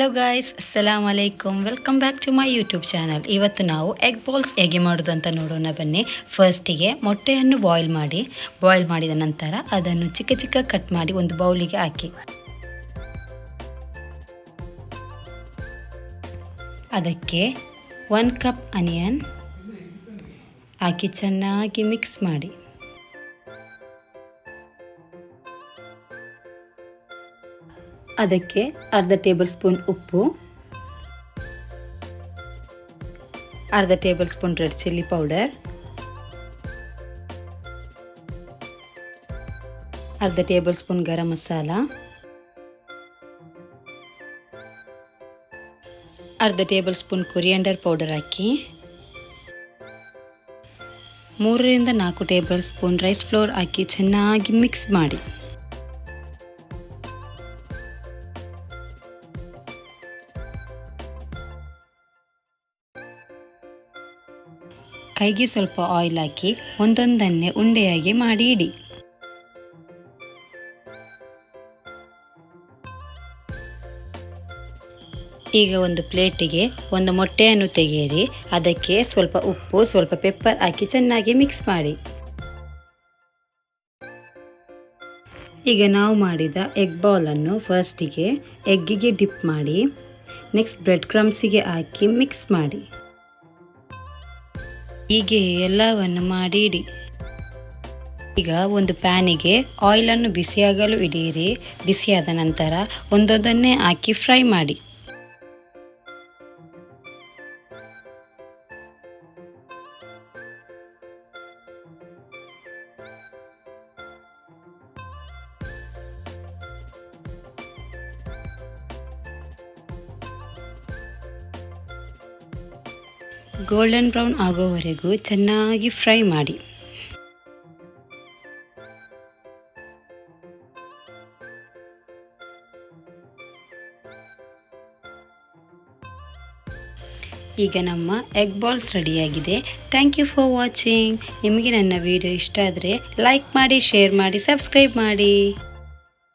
Hello guys, ಅಸ್ಸಲಾಮ್ ಅಲೈಕುಮ್. Welcome back to my YouTube channel. ಇವತ್ತು ನಾವು ಎಗ್ ಬಾಲ್ಸ್ ಹೇಗೆ ಮಾಡೋದು ಅಂತ ನೋಡೋಣ ಬನ್ನಿ. ಫಸ್ಟಿಗೆ ಮೊಟ್ಟೆಯನ್ನು ಬಾಯ್ಲ್ ಮಾಡಿದ ನಂತರ ಅದನ್ನು ಚಿಕ್ಕ ಚಿಕ್ಕ ಕಟ್ ಮಾಡಿ ಒಂದು ಬೌಲಿಗೆ ಹಾಕಿ, ಅದಕ್ಕೆ 1 ಕಪ್ ಆನಿಯನ್ ಹಾಕಿ ಚೆನ್ನಾಗಿ ಮಿಕ್ಸ್ ಮಾಡಿ, ಅದಕ್ಕೆ ಅರ್ಧ ಟೇಬಲ್ ಸ್ಪೂನ್ ಉಪ್ಪು, ಅರ್ಧ table spoon red chilli powder, ಅರ್ಧ ಟೇಬಲ್ ಸ್ಪೂನ್ ಗರಂ ಮಸಾಲ, ಅರ್ಧ ಟೇಬಲ್ ಸ್ಪೂನ್ ಕೊರಿಯಂಡರ್ ಪೌಡರ್ ಹಾಕಿ, 3 ರಿಂದ 4 ಟೇಬಲ್ ಸ್ಪೂನ್ ರೈಸ್ ಫ್ಲೋರ್ ಹಾಕಿ ಚೆನ್ನಾಗಿ ಮಿಕ್ಸ್ ಮಾಡಿ. ಕೈಗೆ ಸ್ವಲ್ಪ ಆಯಿಲ್ ಹಾಕಿ ಒಂದೊಂದನ್ನೇ ಉಂಡೆಯಾಗಿ ಮಾಡಿ ಇಡಿ. ಈಗ ಒಂದು ಪ್ಲೇಟಿಗೆ ಒಂದು ಮೊಟ್ಟೆಯನ್ನು ತೆಗೆಯಿರಿ, ಅದಕ್ಕೆ ಸ್ವಲ್ಪ ಉಪ್ಪು ಸ್ವಲ್ಪ ಪೆಪ್ಪರ್ ಹಾಕಿ ಚೆನ್ನಾಗಿ ಮಿಕ್ಸ್ ಮಾಡಿ. ಈಗ ನಾವು ಮಾಡಿದ ಎಗ್ ಬಾಲನ್ನು ಫಸ್ಟಿಗೆ ಎಗ್ಗಿಗೆ ಡಿಪ್ ಮಾಡಿ, ನೆಕ್ಸ್ಟ್ ಬ್ರೆಡ್ ಕ್ರಮ್ಸಿಗೆ ಹಾಕಿ ಮಿಕ್ಸ್ ಮಾಡಿ. ಹೀಗೆ ಎಲ್ಲವನ್ನು ಮಾಡಿ ಇಡಿ. ಈಗ ಒಂದು ಪ್ಯಾನಿಗೆ ಆಯಿಲನ್ನು ಬಿಸಿಯಾಗಲು ಇಡಿಯಿರಿ. ಬಿಸಿಯಾದ ನಂತರ ಒಂದೊಂದನ್ನೇ ಹಾಕಿ ಫ್ರೈ ಮಾಡಿ. ಗೋಲ್ಡನ್ ಬ್ರೌನ್ ಆಗೋವರೆಗೂ ಚೆನ್ನಾಗಿ ಫ್ರೈ ಮಾಡಿ. ಈಗ ನಮ್ಮ ಎಗ್ ಬಾಲ್ಸ್ ರೆಡಿಯಾಗಿದೆ. Thank you for watching. ನಿಮಗೆ ನನ್ನ ವಿಡಿಯೋ ಇಷ್ಟ ಆದರೆ ಲೈಕ್ ಮಾಡಿ, ಶೇರ್ ಮಾಡಿ, ಸಬ್ಸ್ಕ್ರೈಬ್ ಮಾಡಿ.